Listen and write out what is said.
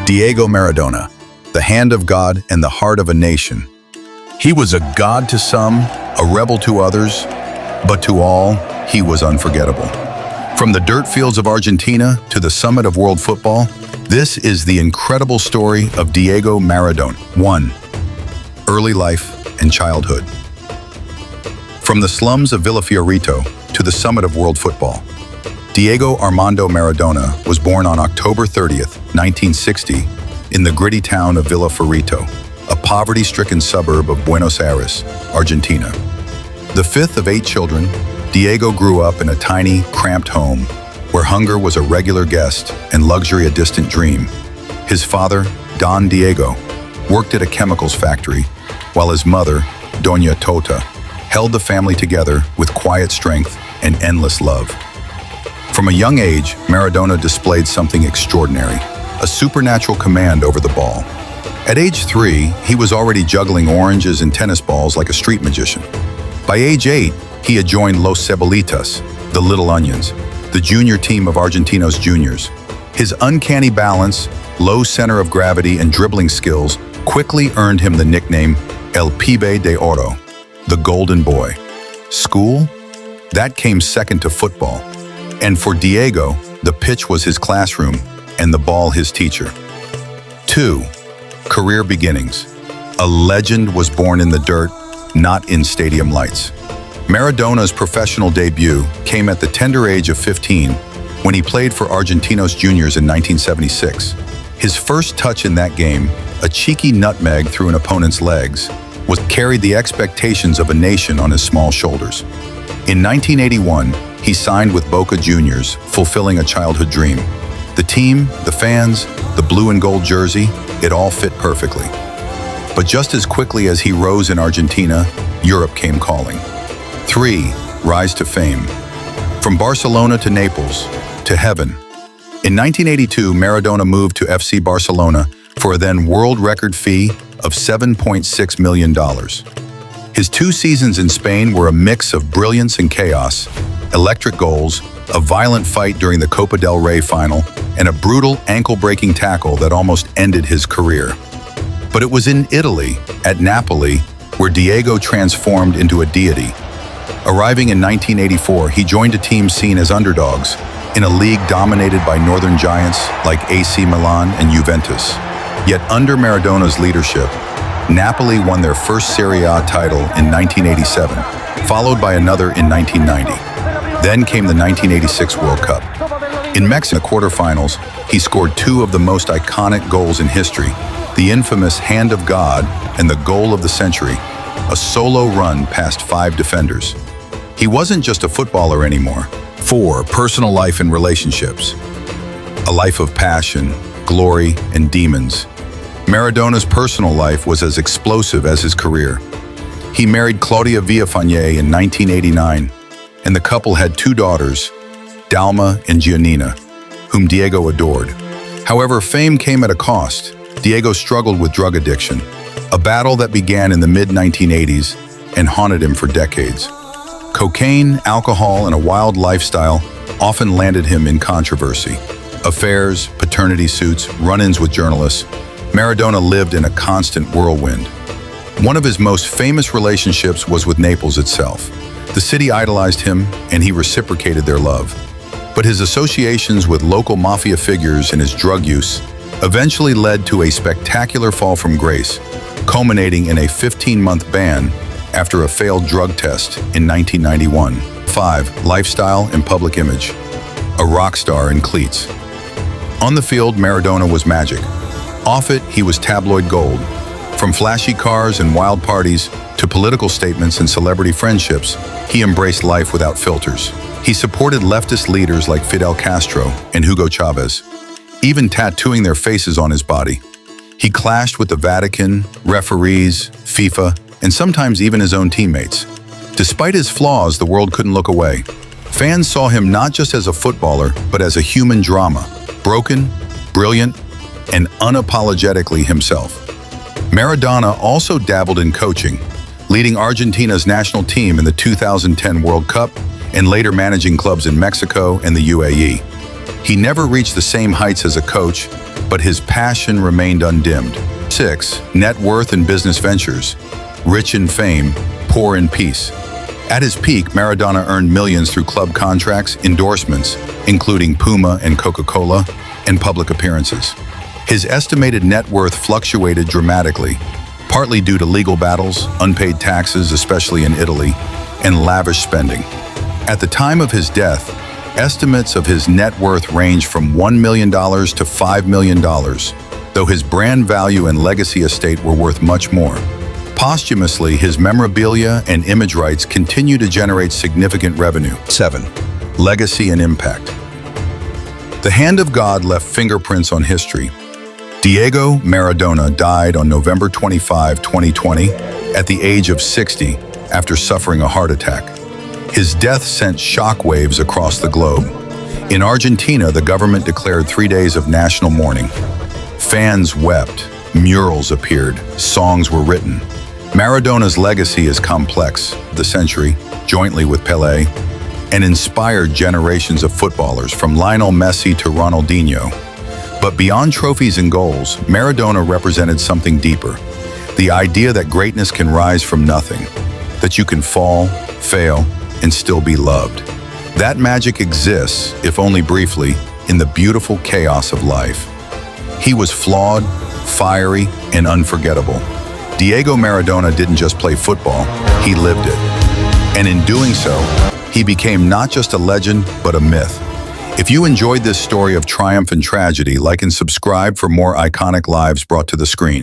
Diego Maradona, the hand of God and the heart of a nation. He was a god to some, a rebel to others, but to all, he was unforgettable. From the dirt fields of Argentina to the summit of world football, this is the incredible story of Diego Maradona. 1. Early life and childhood. From the slums of Villa Fiorito to the summit of world football, Diego Armando Maradona was born on October 30th, 1960, in the gritty town of Villa Fiorito, a poverty-stricken suburb of Buenos Aires, Argentina. The fifth of 8 children, Diego grew up in a tiny, cramped home where hunger was a regular guest and luxury a distant dream. His father, Don Diego, worked at a chemicals factory, while his mother, Doña Tota, held the family together with quiet strength and endless love. From a young age, Maradona displayed something extraordinary, a supernatural command over the ball. At age 3, he was already juggling oranges and tennis balls like a street magician. By age 8, he had joined Los Cebolitas, the Little Onions, the junior team of Argentinos juniors. His uncanny balance, low center of gravity, and dribbling skills quickly earned him the nickname El Pibe de Oro, the Golden Boy. School? That came second to football. And for Diego, the pitch was his classroom and the ball his teacher. 2. Career beginnings. A legend was born in the dirt, not in stadium lights. Maradona's professional debut came at the tender age of 15 when he played for Argentinos juniors in 1976. His first touch in that game, a cheeky nutmeg through an opponent's legs, carried the expectations of a nation on his small shoulders. In 1981, he signed with Boca Juniors, fulfilling a childhood dream. The team, the fans, the blue and gold jersey, it all fit perfectly. But just as quickly as he rose in Argentina, Europe came calling. 3. Rise to fame. From Barcelona to Naples, to heaven. In 1982, Maradona moved to FC Barcelona for a then world record fee of $7.6 million. His 2 seasons in Spain were a mix of brilliance and chaos, electric goals, a violent fight during the Copa del Rey final, and a brutal ankle-breaking tackle that almost ended his career. But it was in Italy, at Napoli, where Diego transformed into a deity. Arriving in 1984, he joined a team seen as underdogs in a league dominated by northern giants like AC Milan and Juventus. Yet under Maradona's leadership, Napoli won their first Serie A title in 1987, followed by another in 1990. Then came the 1986 World Cup. In Mexico quarterfinals, he scored 2 of the most iconic goals in history, the infamous Hand of God and the goal of the century, a solo run past 5 defenders. He wasn't just a footballer anymore. 4. Personal life and relationships. A life of passion, glory, and demons. Maradona's personal life was as explosive as his career. He married Claudia Villafañe in 1989, and the couple had 2 daughters, Dalma and Giannina, whom Diego adored. However, fame came at a cost. Diego struggled with drug addiction, a battle that began in the mid-1980s and haunted him for decades. Cocaine, alcohol, and a wild lifestyle often landed him in controversy. Affairs, paternity suits, run-ins with journalists. Maradona lived in a constant whirlwind. One of his most famous relationships was with Naples itself. The city idolized him, and he reciprocated their love. But his associations with local mafia figures and his drug use eventually led to a spectacular fall from grace, culminating in a 15-month ban after a failed drug test in 1991. 5. Lifestyle and public image. A rock star in cleats. On the field, Maradona was magic. Off it, he was tabloid gold. From flashy cars and wild parties to political statements and celebrity friendships, he embraced life without filters. He supported leftist leaders like Fidel Castro and Hugo Chavez, even tattooing their faces on his body. He clashed with the Vatican, referees, FIFA, and sometimes even his own teammates. Despite his flaws, the world couldn't look away. Fans saw him not just as a footballer, but as a human drama, broken, brilliant, and unapologetically himself. Maradona also dabbled in coaching, leading Argentina's national team in the 2010 World Cup and later managing clubs in Mexico and the UAE. He never reached the same heights as a coach, but his passion remained undimmed. 6. Net worth and business ventures. Rich in fame, poor in peace. At his peak, Maradona earned millions through club contracts, endorsements, including Puma and Coca-Cola, and public appearances. His estimated net worth fluctuated dramatically, partly due to legal battles, unpaid taxes, especially in Italy, and lavish spending. At the time of his death, estimates of his net worth ranged from $1 million to $5 million, though his brand value and legacy estate were worth much more. Posthumously, his memorabilia and image rights continue to generate significant revenue. 7. Legacy and impact. The hand of God left fingerprints on history. Diego Maradona died on November 25, 2020, at the age of 60 after suffering a heart attack. His death sent shockwaves across the globe. In Argentina, the government declared 3 days of national mourning. Fans wept, murals appeared, songs were written. Maradona's legacy is complex, the century, jointly with Pelé, and inspired generations of footballers from Lionel Messi to Ronaldinho. But beyond trophies and goals, Maradona represented something deeper. The idea that greatness can rise from nothing, that you can fall, fail, and still be loved. That magic exists, if only briefly, in the beautiful chaos of life. He was flawed, fiery, and unforgettable. Diego Maradona didn't just play football, he lived it. And in doing so, he became not just a legend, but a myth. If you enjoyed this story of triumph and tragedy, like and subscribe for more iconic lives brought to the screen.